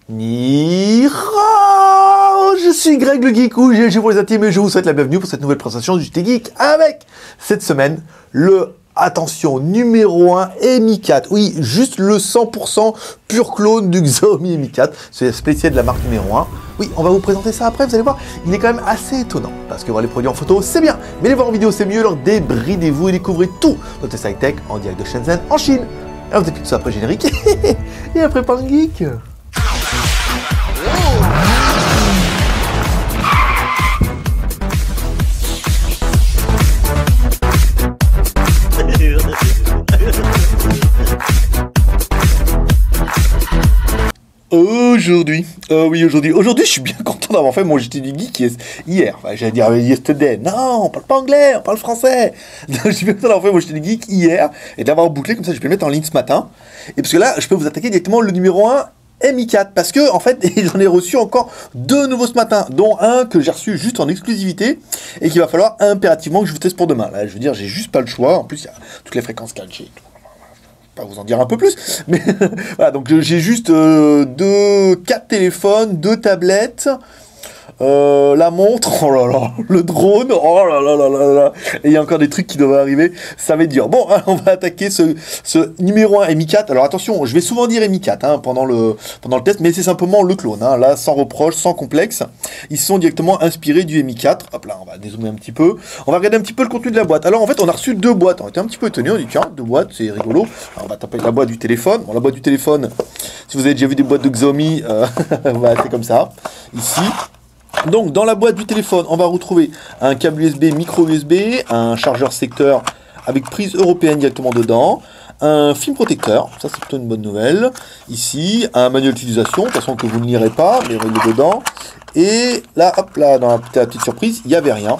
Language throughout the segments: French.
Ni hao, je suis Greg le Geek ou GG pour les intimes et je vous souhaite la bienvenue pour cette nouvelle présentation du JT Geek avec cette semaine le, attention, numéro 1 Mi 4. Oui, juste le 100% pur clone du Xiaomi Mi 4, c'est la spéciale de la marque numéro 1. Oui, on va vous présenter ça après, vous allez voir, il est quand même assez étonnant parce que voir les produits en photo c'est bien, mais les voir en vidéo c'est mieux, alors débridez-vous et découvrez tout dans Test High Tech en direct de Shenzhen en Chine. Alors vous êtes tout ça après générique et après Pan Geek. Aujourd'hui je suis bien content d'avoir fait mon JT du Geek hier. Enfin, j'allais dire yesterday. Non, on parle pas anglais, on parle français. Je suis bien content d'avoir fait mon JT du Geek hier et d'avoir bouclé comme ça. Je peux le mettre en ligne ce matin. Et parce que là, je peux vous attaquer directement le numéro 1. Mi 4 parce que en fait j'en ai reçu encore deux nouveaux ce matin, dont un que j'ai reçu juste en exclusivité et qu'il va falloir impérativement que je vous teste pour demain. Là je veux dire, j'ai juste pas le choix, en plus il y a toutes les fréquences 4G, je vais pas vous en dire un peu plus, mais voilà, donc j'ai juste 4 téléphones, 2 tablettes, la montre, oh là là, le drone, oh là là là là là, et il y a encore des trucs qui doivent arriver, ça va être dur. Bon, alors on va attaquer ce numéro 1 Mi 4. Alors attention, je vais souvent dire Mi 4 hein, pendant le test, mais c'est simplement le clone, hein, là sans reproche, sans complexe. Ils sont directement inspirés du Mi 4. Hop là, on va dézoomer un petit peu. On va regarder un petit peu le contenu de la boîte. Alors en fait, on a reçu 2 boîtes. On était un petit peu étonnés, on dit tiens, 2 boîtes, c'est rigolo. Alors, on va taper la boîte du téléphone. Bon, la boîte du téléphone, si vous avez déjà vu des boîtes de Xiaomi, voilà, c'est comme ça. Ici. Donc dans la boîte du téléphone, on va retrouver un câble USB, micro USB, un chargeur secteur avec prise européenne directement dedans, un film protecteur, ça c'est plutôt une bonne nouvelle, ici, un manuel d'utilisation, de toute façon que vous ne lirez pas, mais il est dedans, et là, hop là, dans la petite surprise, il n'y avait rien.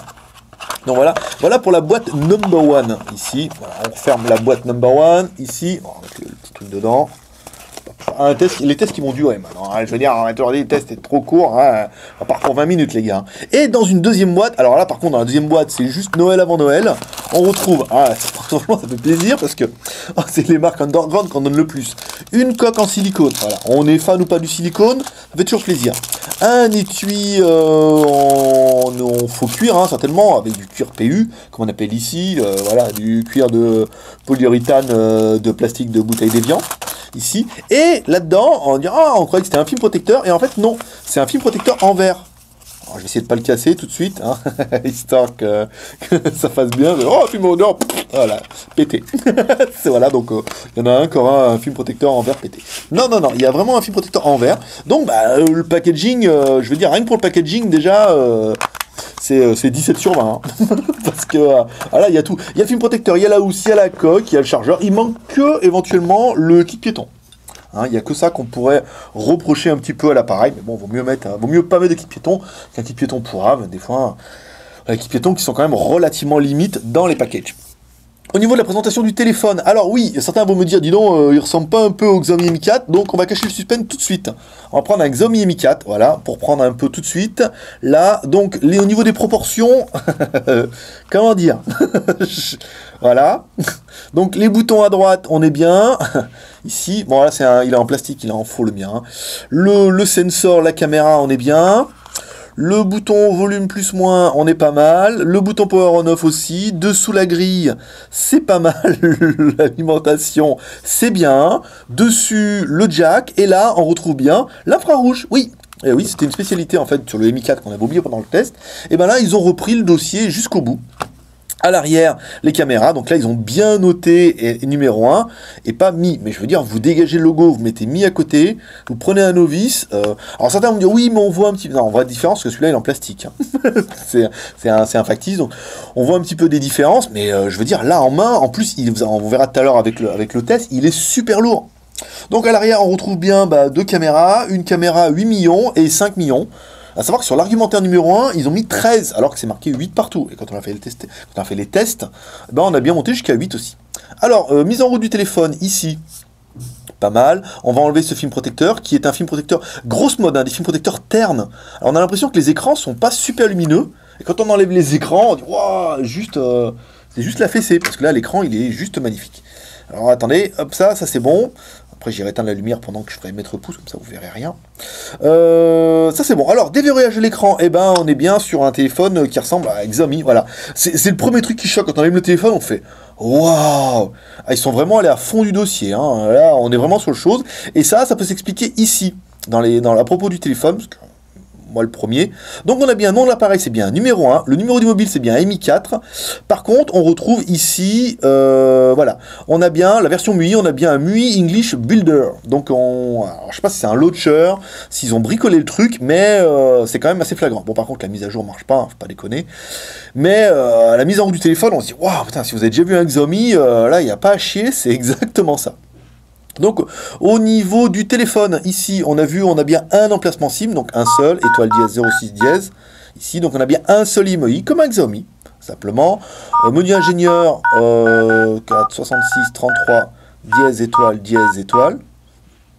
Donc voilà pour la boîte number 1, ici, voilà, on ferme la boîte number 1, ici, on va mettre le petit truc dedans. Les tests qui vont durer maintenant, hein. Je veux dire, les tests c'est trop court, hein. À part pour 20 minutes les gars. Et dans une deuxième boîte, alors là par contre dans la deuxième boîte c'est juste Noël avant Noël, on retrouve, franchement ça fait plaisir parce que c'est les marques underground qu'on donne le plus. Une coque en silicone, voilà, on est fan ou pas du silicone, ça fait toujours plaisir. Un étui en faux cuir, hein, certainement, avec du cuir PU, comme on appelle ici, voilà, du cuir de polyuréthane de plastique de bouteille d'évian. Ici, et là-dedans, on dit on croyait que c'était un film protecteur, et en fait non, c'est un film protecteur en verre. Alors, je vais essayer de pas le casser tout de suite, hein, histoire que ça fasse bien. Film odeur, voilà, pété. Voilà, donc il y en a un qui aura un film protecteur en verre pété. Non, il y a vraiment un film protecteur en verre. Donc le packaging, je veux dire, rien que pour le packaging déjà. C'est 17 sur 20, hein. Parce que là il y a tout, il y a le film protecteur, il y a la housse, il y a la coque, il y a le chargeur, il manque que éventuellement le kit piéton. Hein, il n'y a que ça qu'on pourrait reprocher un petit peu à l'appareil, mais bon, vaut mieux pas mettre de kit piéton qu'un kit piéton pourrave, des fois, les kits piétons qui sont quand même relativement limites dans les packages. Au niveau de la présentation du téléphone, alors oui, certains vont me dire, dis donc, il ressemble pas un peu au Xiaomi Mi 4, donc on va cacher le suspense tout de suite. On va prendre un Xiaomi Mi 4, voilà, pour prendre un peu tout de suite. Là, donc, au niveau des proportions, comment dire, voilà. Donc, les boutons à droite, on est bien. Ici, bon là, il est en plastique, il est en faux le mien. Hein. Le sensor, la caméra, on est bien. Le bouton volume plus moins, on est pas mal. Le bouton power on off aussi. Dessous la grille, c'est pas mal. L'alimentation, c'est bien. Dessus, le jack. Et là, on retrouve bien l'infrarouge. Oui. Et oui, c'était une spécialité en fait sur le Mi 4 qu'on avait oublié pendant le test. Et ben là, ils ont repris le dossier jusqu'au bout. À l'arrière, les caméras, donc là ils ont bien noté et numéro 1 et pas Mi, mais je veux dire, vous dégagez le logo, vous mettez Mi à côté, vous prenez un novice, alors certains vont me dire oui mais on voit un petit peu, non on voit la différence parce que celui-là il est en plastique, hein. c'est un factice, donc on voit un petit peu des différences, mais je veux dire là en main, en plus on verra tout à l'heure avec le test, il est super lourd. Donc à l'arrière on retrouve bien 2 caméras, une caméra 8 millions et 5 millions. À savoir que sur l'argumentaire numéro 1, ils ont mis 13, alors que c'est marqué 8 partout. Et quand on a fait les tests, on a bien monté jusqu'à 8 aussi. Alors, mise en route du téléphone, ici, pas mal. On va enlever ce film protecteur, qui est un film protecteur grosse mode, hein, des films protecteurs ternes. Alors, on a l'impression que les écrans sont pas super lumineux. Et quand on enlève les écrans, on dit, waouh, c'est juste la fessée, parce que là, l'écran, il est juste magnifique. Alors, attendez, hop, ça c'est bon. Après, j'irai éteindre la lumière pendant que je ferai mettre pouce, comme ça vous verrez rien. Ça c'est bon. Alors, déverrouillage de l'écran, eh ben, on est bien sur un téléphone qui ressemble à Xiaomi, voilà. C'est le premier truc qui choque. Quand on allume le téléphone, on fait waouh! Ah, ils sont vraiment allés à fond du dossier, hein. Là, on est vraiment sur le chose. Et ça peut s'expliquer ici, à propos du téléphone, parce que moi le premier. Donc on a bien un nom de l'appareil, c'est bien numéro 1. Le numéro du mobile, c'est bien Mi 4. Par contre, on retrouve ici, voilà, on a bien la version MUI, on a bien un MUI English Builder. Donc alors, je sais pas si c'est un launcher, s'ils ont bricolé le truc, mais c'est quand même assez flagrant. Bon, par contre, la mise à jour marche pas, hein, faut pas déconner. Mais la mise en route du téléphone, on se dit, waouh, putain, si vous avez déjà vu un Xiaomi, là, il n'y a pas à chier, c'est exactement ça. Donc, au niveau du téléphone, ici, on a bien un emplacement SIM, donc un seul, étoile dièse 06 dièse. Ici, donc on a bien un seul IMEI, comme un Xiaomi, simplement. Menu ingénieur, 466 33 dièse étoile.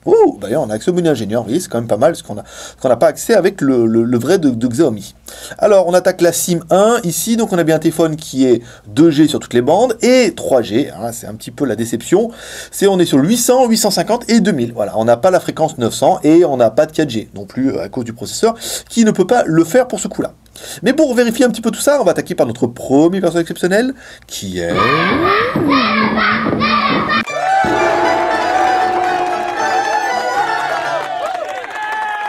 Oh, d'ailleurs, on a accès au menu ingénieur, vous voyez, c'est quand même pas mal, parce qu'on n'a pas accès avec le vrai de Xiaomi. Alors, on attaque la SIM 1, ici, donc on a bien un téléphone qui est 2G sur toutes les bandes, et 3G, hein, c'est un petit peu la déception, on est sur 800, 850 et 2000, voilà, on n'a pas la fréquence 900, et on n'a pas de 4G, non plus à cause du processeur, qui ne peut pas le faire pour ce coup-là. Mais pour vérifier un petit peu tout ça, on va attaquer par notre premier version exceptionnel, qui est...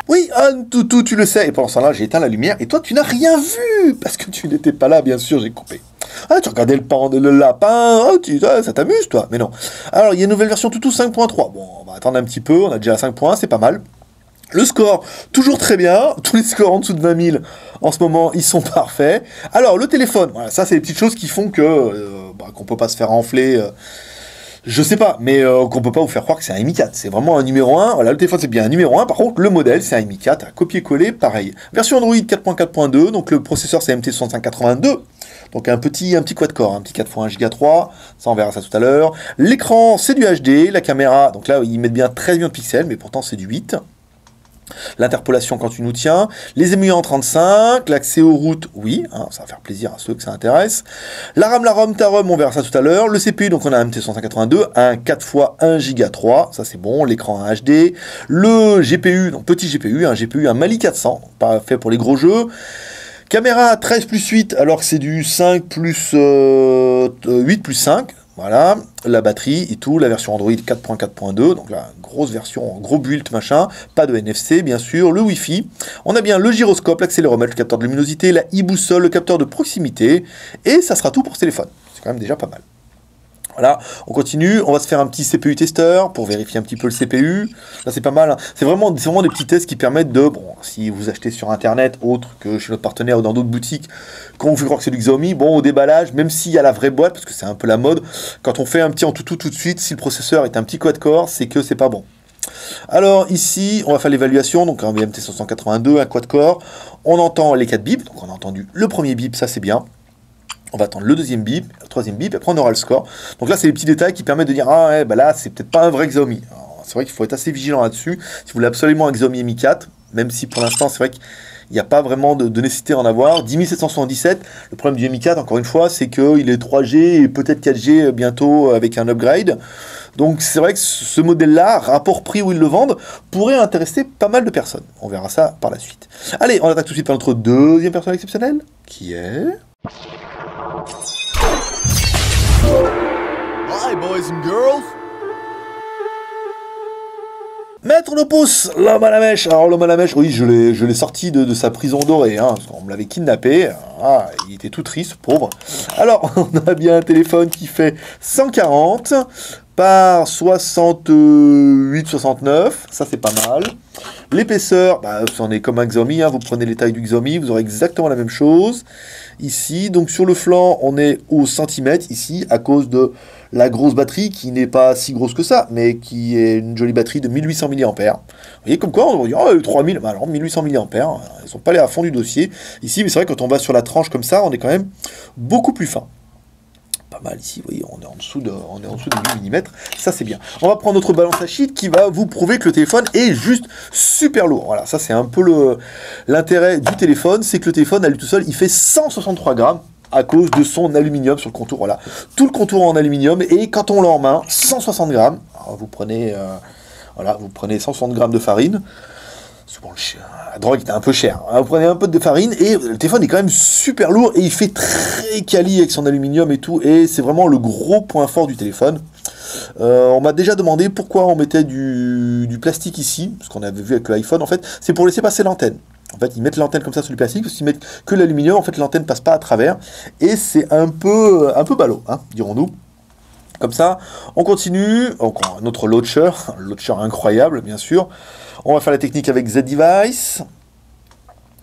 Oui, Toutou, tu le sais. Et pendant ce temps-là, j'ai éteint la lumière. Et toi, tu n'as rien vu. Parce que tu n'étais pas là, bien sûr, j'ai coupé. Ah, tu regardais le lapin. Oh, ça t'amuse, toi. Mais non. Alors, il y a une nouvelle version Toutou 5.3. Bon, on va attendre un petit peu. On a déjà 5.1, c'est pas mal. Le score, toujours très bien. Tous les scores en dessous de 20 000, en ce moment, ils sont parfaits. Alors, le téléphone. Voilà, ça, c'est les petites choses qui font que qu'on peut pas se faire enfler... Je sais pas, mais qu'on peut pas vous faire croire que c'est un Mi 4. C'est vraiment un numéro 1. Voilà, le téléphone, c'est bien un numéro 1. Par contre, le modèle, c'est un Mi 4. À copier-coller, pareil. Version Android 4.4.2. Donc, le processeur, c'est MT6582. Donc, un petit quad-core. Un petit 4.1 Go 3. Ça, on verra ça tout à l'heure. L'écran, c'est du HD. La caméra, donc là, ils mettent bien 13 millions de pixels, mais pourtant, c'est du 8. L'interpolation quand tu nous tiens, les émuyants 35, l'accès aux routes, oui, hein, ça va faire plaisir à ceux que ça intéresse. La RAM, ta ROM, on verra ça tout à l'heure. Le CPU, donc on a un MT182, un 4x1 Go 3, ça c'est bon, l'écran HD. Le GPU, donc petit GPU, un Mali 400, pas fait pour les gros jeux. Caméra 13 plus 8, alors que c'est du 5 plus 8 plus 5. Voilà, la batterie et tout, la version Android 4.4.2, donc la grosse version, gros build, machin, pas de NFC, bien sûr, le Wi-Fi. On a bien le gyroscope, l'accéléromètre, le capteur de luminosité, la e-boussole, le capteur de proximité, et ça sera tout pour ce téléphone. C'est quand même déjà pas mal. Voilà, on continue, on va se faire un petit CPU testeur pour vérifier un petit peu le CPU. Là, c'est pas mal, hein. C'est vraiment des petits tests qui permettent de, bon, si vous achetez sur Internet, autre que chez notre partenaire ou dans d'autres boutiques, quand on vous fait croire que c'est du Xiaomi, bon, au déballage, même s'il y a la vraie boîte, parce que c'est un peu la mode, quand on fait un petit en tout de suite, si le processeur est un petit quad-core, c'est que c'est pas bon. Alors ici, on va faire l'évaluation, donc un MT582, un quad-core, on entend les 4 bips, donc on a entendu le premier bip, ça c'est bien. On va attendre le deuxième bip, le troisième bip, et après on aura le score. Donc là, c'est les petits détails qui permettent de dire, ah ouais, bah là, c'est peut-être pas un vrai Xiaomi. C'est vrai qu'il faut être assez vigilant là-dessus. Si vous voulez absolument un Xiaomi Mi 4, même si pour l'instant, c'est vrai qu'il n'y a pas vraiment de nécessité d'en avoir. 10 777, le problème du Mi 4, encore une fois, c'est qu'il est 3G et peut-être 4G bientôt avec un upgrade. Donc c'est vrai que ce modèle-là, rapport prix où ils le vendent, pourrait intéresser pas mal de personnes. On verra ça par la suite. Allez, on attaque tout de suite par notre deuxième personnage exceptionnel, qui est... Hi, boys and girls. Maître le pouce, l'homme à la mèche. Alors l'homme à la mèche, oui, je l'ai sorti de sa prison dorée, hein, parce qu'on me l'avait kidnappé. Ah, il était tout triste, pauvre. Alors, on a bien un téléphone qui fait 140 par 68-69, ça c'est pas mal. L'épaisseur, bah, c'en est comme un Xiaomi, hein, vous prenez les tailles du Xiaomi, vous aurez exactement la même chose. Ici, donc sur le flanc, on est au centimètre, ici, à cause de la grosse batterie, qui n'est pas si grosse que ça, mais qui est une jolie batterie de 1800 mAh. Vous voyez, comme quoi, on va dire, oh, 3000, bah alors 1800 mAh, ils sont pas allés à fond du dossier. Ici, mais c'est vrai, quand on va sur la tranche comme ça, on est quand même beaucoup plus fin. Pas mal ici, vous voyez, on est en dessous de 8 mm, ça c'est bien. On va prendre notre balance à sheet qui va vous prouver que le téléphone est juste super lourd. Voilà, ça c'est un peu l'intérêt du téléphone, c'est que le téléphone à lui tout seul, il fait 163 grammes à cause de son aluminium sur le contour. Voilà, tout le contour en aluminium, et quand on l'a en main, 160 grammes. Alors, vous prenez Voilà, vous prenez 160 grammes de farine. Bon, la drogue était un peu chère. Vous prenez un peu de farine et le téléphone est quand même super lourd et il fait très quali avec son aluminium et tout. Et c'est vraiment le gros point fort du téléphone. On m'a déjà demandé pourquoi on mettait du plastique ici, parce qu'on avait vu avec l'iPhone. En fait, c'est pour laisser passer l'antenne. En fait, ils mettent l'antenne comme ça sur le plastique, parce qu'ils mettent que l'aluminium, en fait, l'antenne passe pas à travers. Et c'est un peu ballot, hein, dirons-nous. Comme ça, on continue. Encore un autre launcher, un launcher incroyable, bien sûr. On va faire la technique avec Z-Device.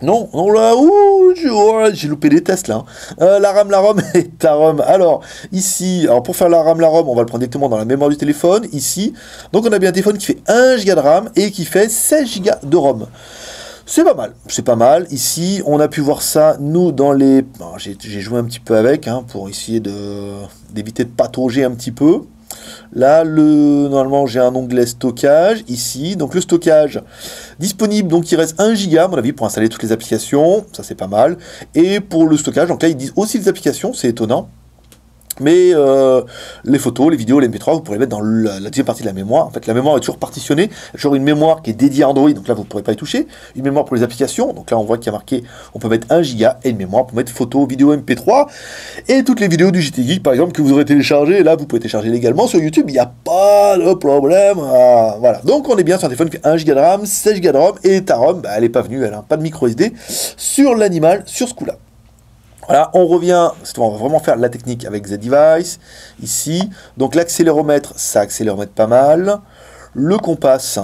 Non, non, là, j'ai loupé des tests, là. La RAM, la ROM et ta ROM. Alors, ici, alors pour faire la RAM, la ROM, on va le prendre directement dans la mémoire du téléphone, ici. Donc, on a bien un téléphone qui fait 1 Go de RAM et qui fait 16 Go de ROM. C'est pas mal, c'est pas mal. Ici, on a pu voir ça, nous, dans les... Bon, j'ai joué un petit peu avec, hein, pour essayer d'éviter de patauger un petit peu. Là, normalement, j'ai un onglet stockage, ici. Donc, le stockage disponible, donc il reste 1 Go, à mon avis, pour installer toutes les applications. Ça, c'est pas mal. Et pour le stockage, donc là, ils disent aussi les applications, c'est étonnant. Mais les photos, les vidéos, les MP3, vous pourrez les mettre dans la deuxième partie de la mémoire. En fait, la mémoire est toujours partitionnée. Il y a toujours une mémoire qui est dédiée à Android, donc là, vous ne pourrez pas y toucher. Une mémoire pour les applications, donc là, on voit qu'il y a marqué, on peut mettre 1 Go, et une mémoire pour mettre photos, vidéos, MP3. Et toutes les vidéos du JT Geek, par exemple, que vous aurez téléchargées, là, vous pouvez télécharger légalement sur YouTube, il n'y a pas de problème. Voilà. Donc, on est bien sur un téléphone qui fait 1 Go de RAM, 16 Go de ROM, et ta ROM, bah, elle n'est pas venue, elle n'a pas de micro SD sur l'animal, sur ce coup-là. Voilà, on revient, on va vraiment faire la technique avec Z-Device, ici. Donc l'accéléromètre, ça accéléromètre pas mal. Le compass,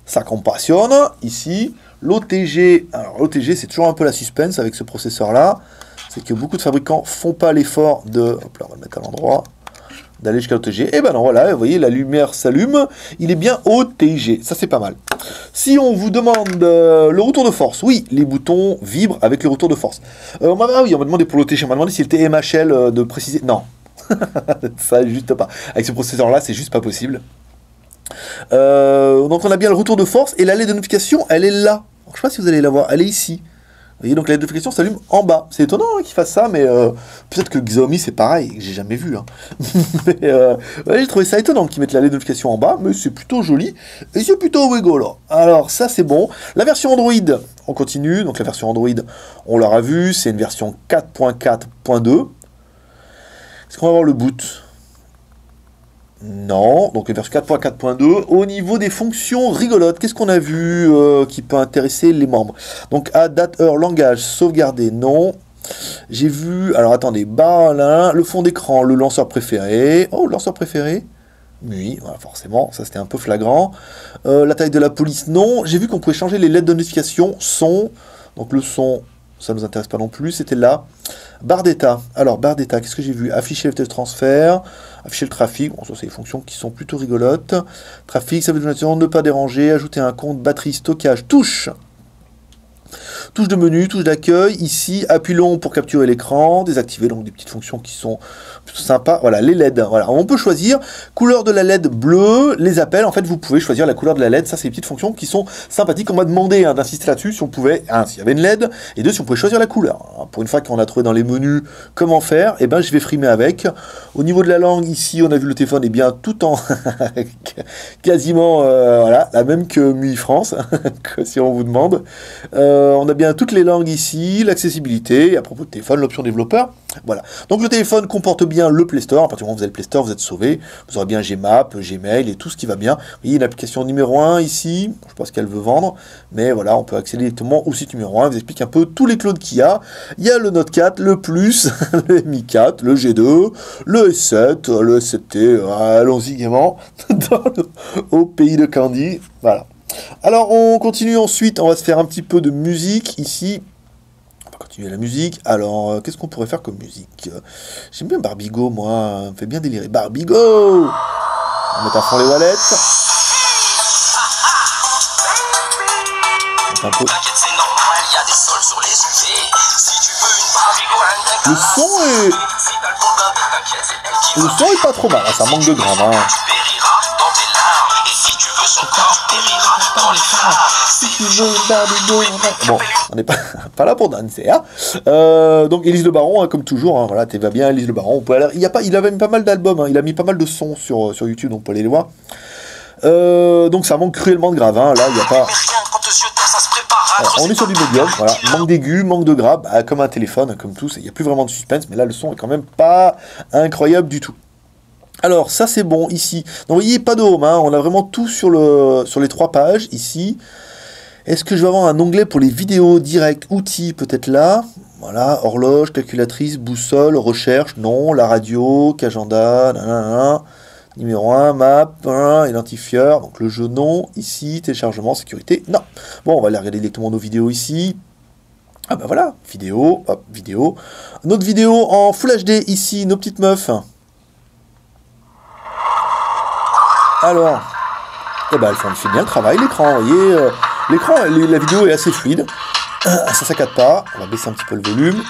ça compassionne, ici. L'OTG, alors l'OTG, c'est toujours un peu la suspense avec ce processeur-là. C'est que beaucoup de fabricants font pas l'effort de... Hop là, on va le mettre à l'endroit. D'aller jusqu'à l'OTG. Et ben non, voilà, vous voyez, la lumière s'allume. Il est bien OTG. Ça, c'est pas mal. Si on vous demande le retour de force, oui, les boutons vibrent avec le retour de force. On m'a demandé pour l'OTG, on m'a demandé s'il était MHL de préciser. Non. Ça, juste pas. Avec ce processeur-là, c'est juste pas possible. Donc, on a bien le retour de force. Et la LED de notification, elle est là. Alors, je sais pas si vous allez la voir. Elle est ici. Vous voyez, donc la notification s'allume en bas. C'est étonnant hein, qu'il fasse ça, mais peut-être que Xiaomi c'est pareil, que j'ai jamais vu. Hein. Mais ouais, j'ai trouvé ça étonnant qu'ils mettent la notification en bas, mais c'est plutôt joli et c'est plutôt rigolo. Alors ça c'est bon. La version Android, on continue. Donc la version Android, on l'aura vu, c'est une version 4.4.2. Est-ce qu'on va voir le boot ? Non, donc la version 4.4.2. Au niveau des fonctions rigolotes, qu'est-ce qu'on a vu qui peut intéresser les membres? Donc, à date, heure, langage, sauvegarder, non. J'ai vu, alors attendez, là, le fond d'écran, le lanceur préféré. Oh, lanceur préféré? Oui, voilà, forcément, ça c'était un peu flagrant. La taille de la police, non. J'ai vu qu'on pouvait changer les LED de notification, son. Donc, le son, ça ne nous intéresse pas non plus, c'était là. Barre d'état. Alors, barre d'état, qu'est-ce que j'ai vu? Afficher le test transfert, afficher le trafic. Bon, ça, c'est des fonctions qui sont plutôt rigolotes. Trafic, ça veut dire ne pas déranger, ajouter un compte, batterie, stockage, touche. Touche de menu, touche d'accueil. Ici, appui long pour capturer l'écran, désactiver donc des petites fonctions qui sont plutôt sympas. Voilà, les LED. Voilà, on peut choisir couleur de la LED bleue, les appels. En fait, vous pouvez choisir la couleur de la LED. Ça, c'est des petites fonctions qui sont sympathiques. On m'a demandé hein, d'insister là-dessus si on pouvait, s'il y avait une LED, et deux, si on pouvait choisir la couleur. Pour une fois qu'on a trouvé dans les menus comment faire, et ben, je vais frimer avec. Au niveau de la langue, ici, on a vu le téléphone est bien tout en quasiment voilà, la même que MUI France, si on vous demande. On a bien toutes les langues ici, l'accessibilité, et à propos de téléphone, l'option développeur. Voilà. Donc le téléphone comporte bien le Play Store. À partir du moment où vous avez le Play Store, vous êtes sauvé. Vous aurez bien Gmap, Gmail et tout ce qui va bien. Vous voyez une application numéro 1 ici. Je ne sais pas ce qu'elle veut vendre. Mais voilà, on peut accéder directement au site numéro 1. Elle vous explique un peu tous les clones qu'il y a. Il y a le Note 4, le Plus, le Mi 4, le G2, le S7, le S7T. Allons-y gaiement au pays de Candy. Voilà. Alors on continue ensuite, on va se faire un petit peu de musique ici. On va continuer la musique. Alors qu'est-ce qu'on pourrait faire comme musique? J'aime bien Barbigo, moi, ça me fait bien délirer. Barbigo. On va mettre à fond les wallets. Un peu. Le son est pas trop mal, hein, ça manque de gramme. Hein. Bon, on n'est pas là pour danser. Hein. Donc Élise Le Baron, hein, comme toujours, hein, voilà, tu vas bien, Élise Le Baron. Il avait mis pas mal d'albums, hein, il a mis pas mal de sons sur YouTube, donc on peut aller les voir. Donc ça manque cruellement de grave, hein. Là il n'y a pas... on est sur du médium, voilà. Manque d'aigu, manque de grave, bah, comme un téléphone, comme tout, il n'y a plus vraiment de suspense, mais là le son est quand même pas incroyable du tout. Alors ça c'est bon ici, donc vous voyez pas de home, hein. On a vraiment tout sur les 3 pages ici. Est-ce que je vais avoir un onglet pour les vidéos directes, outils, peut-être là? Voilà, horloge, calculatrice, boussole, recherche, non, la radio, qu'agenda, nanana, numéro 1, map, identifieur, donc le jeu non, ici, téléchargement, sécurité, non. Bon, on va aller regarder directement nos vidéos ici. Ah bah voilà, vidéo, hop, vidéo. Notre vidéo en Full HD ici, nos petites meufs. Alors, eh ben, elle fait bien le travail, l'écran, vous voyez, l'écran, la vidéo est assez fluide, ça saccade pas, on va baisser un petit peu le volume,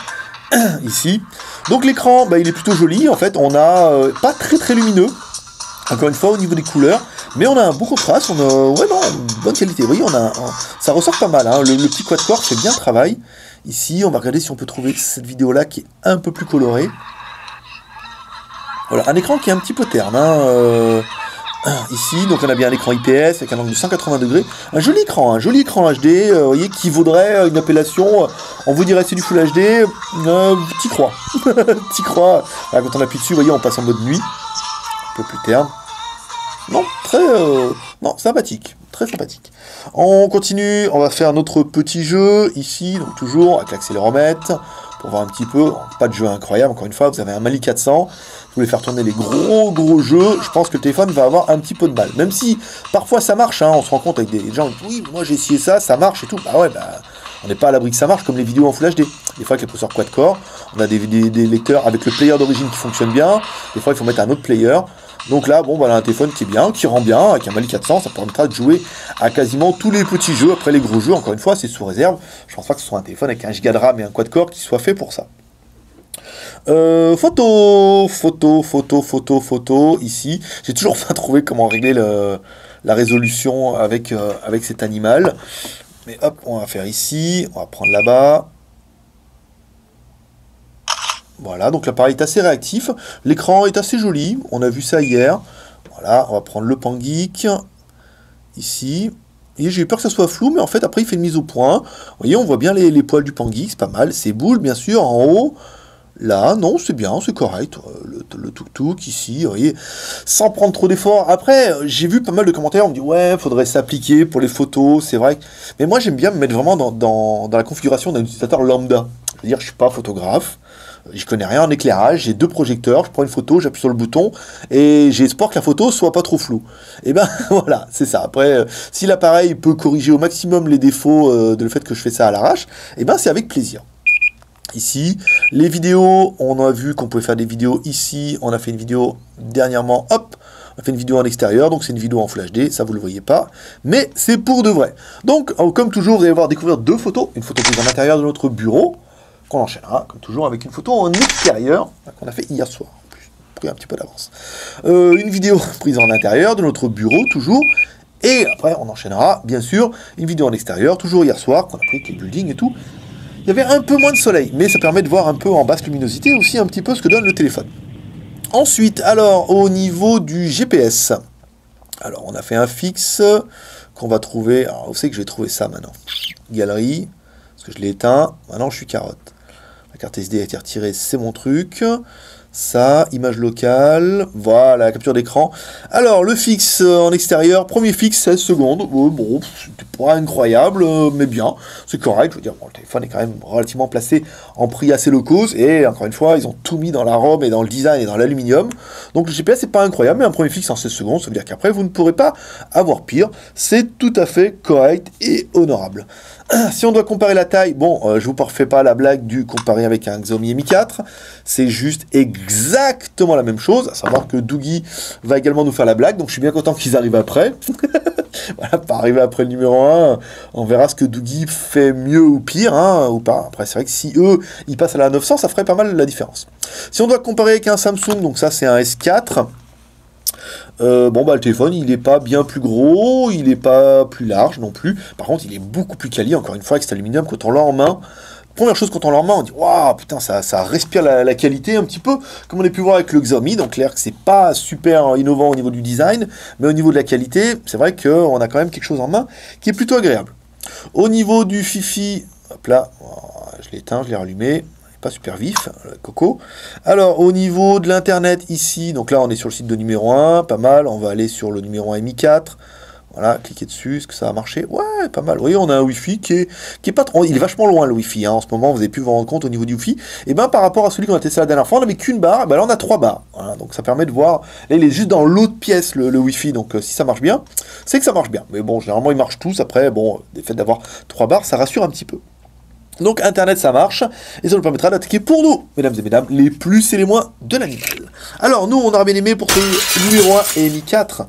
ici. Donc l'écran, bah, il est plutôt joli, en fait, on a pas très lumineux, encore une fois, au niveau des couleurs, mais on a un bon contraste, on a, ouais, non, bonne qualité, vous voyez, ça ressort pas mal, hein, le petit quad-core fait bien le travail. Ici, on va regarder si on peut trouver cette vidéo-là qui est un peu plus colorée. Voilà, un écran qui est un petit peu terne, hein, ici, donc on a bien un écran IPS avec un angle de 180 degrés, un joli écran HD, vous voyez, qui vaudrait une appellation, on vous dirait c'est du Full HD, t'y crois, t'y crois, voilà, quand on appuie dessus, vous voyez, on passe en mode nuit, un peu plus terne, non, non, sympathique, très sympathique. On continue, on va faire notre petit jeu, ici, donc toujours avec l'accéléromètre, pour voir un petit peu, pas de jeu incroyable, encore une fois, vous avez un Mali 400, vous voulez faire tourner les gros jeux, je pense que le téléphone va avoir un petit peu de mal, même si parfois ça marche, hein, on se rend compte avec des gens qui disent, oui, moi j'ai essayé ça marche et tout, bah ouais, bah, on n'est pas à l'abri que ça marche, comme les vidéos en Full HD, des fois avec les processeurs quad-core, on a des lecteurs avec le player d'origine qui fonctionne bien, des fois il faut mettre un autre player. Donc là, bon, voilà, un téléphone qui est bien, qui rend bien, avec un Mali 400, ça permettra de jouer à quasiment tous les petits jeux. Après les gros jeux, encore une fois, c'est sous réserve. Je pense pas que ce soit un téléphone avec 1 Go de RAM et un quad-core qui soit fait pour ça. Photo, ici. J'ai toujours pas trouvé comment régler la résolution avec cet animal. Mais hop, on va faire ici, on va prendre là-bas. Voilà, donc l'appareil est assez réactif, l'écran est assez joli, on a vu ça hier. Voilà, on va prendre le Pangeek, ici. Et j'ai eu peur que ça soit flou, mais en fait, après, il fait une mise au point. Vous voyez, on voit bien les poils du Pangeek, c'est pas mal. Ces boules, bien sûr, en haut. Là, non, c'est bien, c'est correct. Le tuk-tuk, ici, vous voyez, sans prendre trop d'efforts. Après, j'ai vu pas mal de commentaires, on me dit, ouais, faudrait s'appliquer pour les photos, c'est vrai. Mais moi, j'aime bien me mettre vraiment dans la configuration d'un utilisateur lambda. Je veux dire, je suis pas photographe. Je connais rien en éclairage, j'ai 2 projecteurs, je prends une photo, j'appuie sur le bouton et j'ai espoir que la photo soit pas trop floue. Et ben voilà, c'est ça. Après, si l'appareil peut corriger au maximum les défauts de le fait que je fais ça à l'arrache, et ben c'est avec plaisir. Ici, les vidéos, on a vu qu'on pouvait faire des vidéos ici, on a fait une vidéo dernièrement, hop, on a fait une vidéo en extérieur, donc c'est une vidéo en Full HD, ça vous le voyez pas, mais c'est pour de vrai. Donc, comme toujours, vous allez voir découvrir 2 photos, une photo prise à l'intérieur de notre bureau, qu'on enchaînera, comme toujours, avec une photo en extérieur, qu'on a fait hier soir, en plus, pris un petit peu d'avance. Une vidéo prise en intérieur de notre bureau, toujours, et après, on enchaînera, bien sûr, une vidéo en extérieur, toujours hier soir, qu'on a pris avec les buildings et tout. Il y avait un peu moins de soleil, mais ça permet de voir un peu en basse luminosité, aussi un petit peu ce que donne le téléphone. Ensuite, alors, au niveau du GPS, alors, on a fait un fixe, qu'on va trouver, alors, vous savez que je vais trouver ça maintenant, galerie, parce que je l'ai éteint, maintenant je suis carotte. La carte SD a été retirée, c'est mon truc. Ça, image locale, voilà, la capture d'écran. Alors, le fixe en extérieur, premier fixe, 16 secondes. Bon, c'était pas incroyable, mais bien, c'est correct. Je veux dire, bon, le téléphone est quand même relativement placé en prix assez low cost. Et encore une fois, ils ont tout mis dans la ROM et dans le design et dans l'aluminium. Donc, le GPS, c'est pas incroyable, mais un premier fixe en 16 secondes, ça veut dire qu'après, vous ne pourrez pas avoir pire. C'est tout à fait correct et honorable. Si on doit comparer la taille, bon, je vous refais pas la blague du comparer avec un Xiaomi Mi 4, c'est juste exactement la même chose, à savoir que Dougie va également nous faire la blague, donc je suis bien content qu'ils arrivent après. Voilà, pas arriver après le numéro 1, on verra ce que Dougie fait mieux ou pire, hein, ou pas. Après, c'est vrai que si eux, ils passent à la 900, ça ferait pas mal la différence. Si on doit comparer avec un Samsung, donc ça c'est un S4, bon bah le téléphone il est pas bien plus gros, il est pas plus large non plus, par contre il est beaucoup plus quali, encore une fois avec cet aluminium quand on l'a en main, Première chose, quand on leur met, on dit waouh, putain, ça respire la qualité un petit peu, comme on a pu voir avec le Xiaomi. Donc, clair que c'est pas super innovant au niveau du design, mais au niveau de la qualité, c'est vrai qu'on a quand même quelque chose en main qui est plutôt agréable. Au niveau du Fifi, hop là, je l'ai éteint, je l'ai rallumé. Pas super vif, Coco. Alors, au niveau de l'Internet, ici, donc là, on est sur le site de numéro 1, pas mal. On va aller sur le numéro 1 Mi4. Voilà, cliquez dessus, est-ce que ça a marché? Ouais, pas mal. Vous voyez, on a un Wi-Fi qui est pas trop... Il est vachement loin, le Wi-Fi. Hein. En ce moment, vous avez pu vous rendre compte au niveau du Wi-Fi. Et bien, par rapport à celui qu'on a testé la dernière fois, on n'avait qu'une barre. Ben là, on a 3 barres. Voilà, donc, ça permet de voir... Là, il est juste dans l'autre pièce, le Wi-Fi. Donc, si ça marche bien, c'est que ça marche bien. Mais bon, généralement, ils marchent tous. Après, bon, le fait d'avoir 3 barres, ça rassure un petit peu. Donc Internet ça marche, et ça nous permettra d'attaquer pour nous, mesdames et mesdames, les plus et les moins de l'animal. Alors nous, on aurait bien aimé pour ce numéro 1 et Mi 4,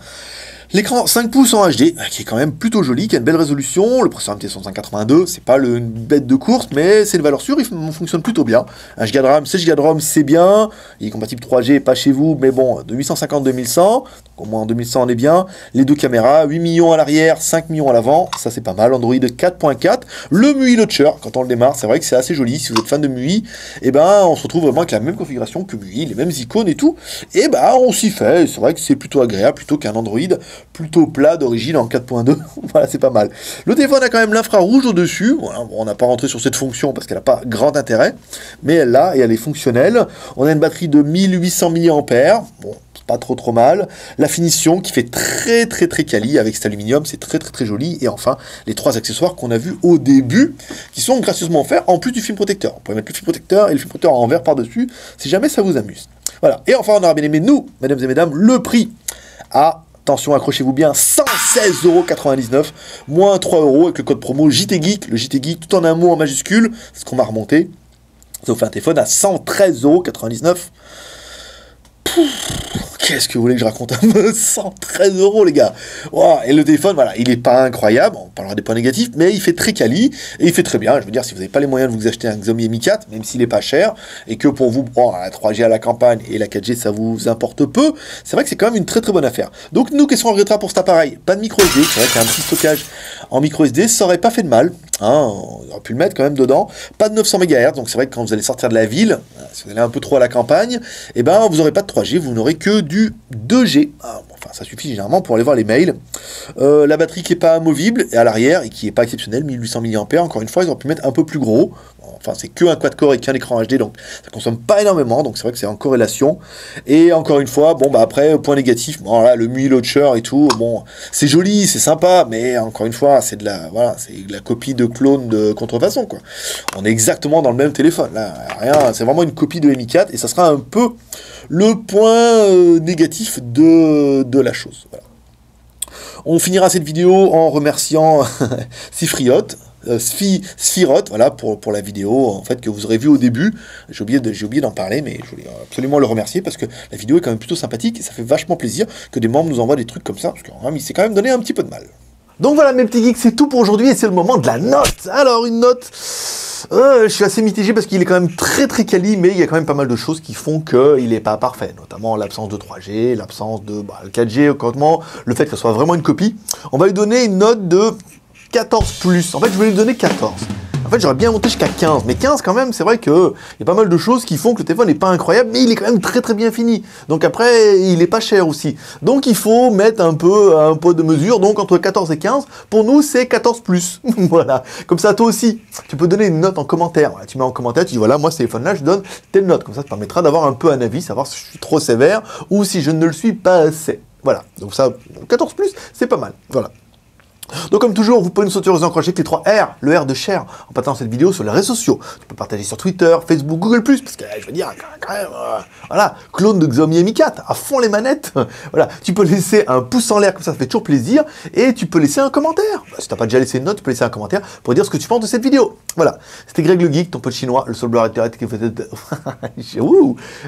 l'écran 5 pouces en HD, qui est quand même plutôt joli, qui a une belle résolution, le processeur MT 582, c'est pas une bête de course, mais c'est une valeur sûre, il fonctionne plutôt bien. 1 Go de RAM, 16 Go de ROM, c'est bien, il est compatible 3G, pas chez vous, mais bon, de 850-2100, au moins en 2100 on est bien. Les 2 caméras, 8 millions à l'arrière, 5 millions à l'avant, ça c'est pas mal. Android 4.4, le MUI Launcher, quand on le démarre, c'est vrai que c'est assez joli. Si vous êtes fan de MUI, et ben on se retrouve vraiment avec la même configuration que MUI, les mêmes icônes et tout. Et ben on s'y fait, c'est vrai que c'est plutôt agréable, plutôt qu'un Android plutôt plat d'origine en 4.2. Voilà, c'est pas mal. Le téléphone a quand même l'infrarouge au-dessus. Voilà, on n'a pas rentré sur cette fonction parce qu'elle n'a pas grand intérêt, mais elle l'a et elle est fonctionnelle. On a une batterie de 1800 mAh. Bon, pas trop mal. La finition qui fait très quali avec cet aluminium, c'est très joli. Et enfin, les 3 accessoires qu'on a vus au début, qui sont gracieusement offerts en plus du film protecteur. Vous pouvez mettre le film protecteur et le film protecteur en verre par-dessus, si jamais ça vous amuse. Voilà. Et enfin, on aura bien aimé, nous, mesdames et mesdames, le prix à... Attention, accrochez-vous bien, 116,99 €, moins 3 € avec le code promo JTGeek, le JTGeek tout en un mot en majuscule, c'est ce qu'on m'a remonté. Ça vous fait un téléphone à 113,99 €. Qu'est-ce que vous voulez que je raconte? 113 € les gars. Wow. Et le téléphone, voilà, il est pas incroyable, on parlera des points négatifs, mais il fait très quali, et il fait très bien. Je veux dire, si vous n'avez pas les moyens de vous acheter un Xiaomi Mi 4, même s'il est pas cher, et que pour vous, bon, la 3G à la campagne et la 4G, ça vous importe peu, c'est vrai que c'est quand même une très bonne affaire. Donc nous, qu'est-ce qu'on regrettera pour cet appareil? Pas de micro SD, c'est vrai qu'il y a un petit stockage en micro SD, ça aurait pas fait de mal. Hein, on aurait pu le mettre quand même dedans. Pas de 900 MHz, donc c'est vrai que quand vous allez sortir de la ville, si vous allez un peu trop à la campagne, et ben vous n'aurez pas de 3G, vous n'aurez que du 2G. Ah, bon, enfin, ça suffit généralement pour aller voir les mails. La batterie qui n'est pas amovible et à l'arrière et qui n'est pas exceptionnelle, 1800 mAh. Encore une fois, ils auraient pu mettre un peu plus gros. Enfin, c'est que un quad-core et qu'un écran HD, donc ça consomme pas énormément. Donc c'est vrai que c'est en corrélation. Et encore une fois, bon bah après point négatif, bon là le MUI Launcher et tout, bon c'est joli, c'est sympa, mais encore une fois c'est de la copie de clone de contrefaçon quoi. On est exactement dans le même téléphone. Là, rien, c'est vraiment une copie de Mi 4 et ça sera un peu le point négatif de la chose. Voilà. On finira cette vidéo en remerciant Sifriot. Sphiroth, voilà, pour la vidéo en fait que vous aurez vue au début. J'ai oublié d'en parler, mais je voulais absolument le remercier parce que la vidéo est quand même plutôt sympathique et ça fait vachement plaisir que des membres nous envoient des trucs comme ça, parce qu'il s'est quand même donné un petit peu de mal. Donc voilà mes petits geeks, c'est tout pour aujourd'hui et c'est le moment de la note. Alors une note, je suis assez mitigé parce qu'il est quand même très quali, mais il y a quand même pas mal de choses qui font qu'il n'est pas parfait, notamment l'absence de 3G, l'absence de 4G, le fait que ce soit vraiment une copie. On va lui donner une note de 14+. En fait, je vais lui donner 14. En fait, j'aurais bien monté jusqu'à 15. Mais 15, quand même, c'est vrai qu'il y a pas mal de choses qui font que le téléphone n'est pas incroyable, mais il est quand même très bien fini. Donc après, il est pas cher aussi. Donc il faut mettre un peu de mesure. Donc entre 14 et 15, pour nous, c'est 14+. Voilà. Comme ça, toi aussi, tu peux donner une note en commentaire. Voilà, tu mets en commentaire, tu dis voilà, moi, ce téléphone-là, je donne telle note. Comme ça te permettra d'avoir un peu un avis, savoir si je suis trop sévère ou si je ne le suis pas assez. Voilà. Donc ça, 14+, c'est pas mal. Voilà. Donc comme toujours, vous pouvez nous soutenir en accrocher avec les 3 R, le R de share, en partageant cette vidéo sur les réseaux sociaux. Tu peux partager sur Twitter, Facebook, Google+, parce que je veux dire, quand même, voilà, clone de Xiaomi Mi 4, à fond les manettes. Voilà, tu peux laisser un pouce en l'air, comme ça fait toujours plaisir, et tu peux laisser un commentaire. Bah, si tu n'as pas déjà laissé une note, tu peux laisser un commentaire pour dire ce que tu penses de cette vidéo. Voilà, c'était Greg le Geek, ton pote chinois, le seul blogueur high-tech qui vous fait des...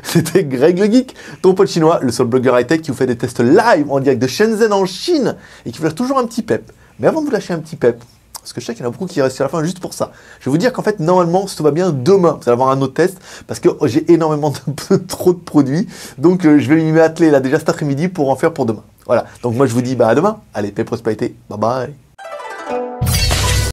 C'était Greg le Geek, ton pote chinois, le seul blogueur high-tech qui vous fait des tests live en direct de Shenzhen en Chine, et qui vous lâche toujours un petit pep. Mais avant de vous lâcher un petit pep, parce que je sais qu'il y en a beaucoup qui restent à la fin juste pour ça, je vais vous dire qu'en fait, normalement, si tout va bien, demain, vous allez avoir un autre test, parce que j'ai énormément trop de produits, donc je vais m'y atteler là déjà cet après-midi pour en faire pour demain. Voilà, donc moi je vous dis à demain, allez, paix, prospérité, bye bye.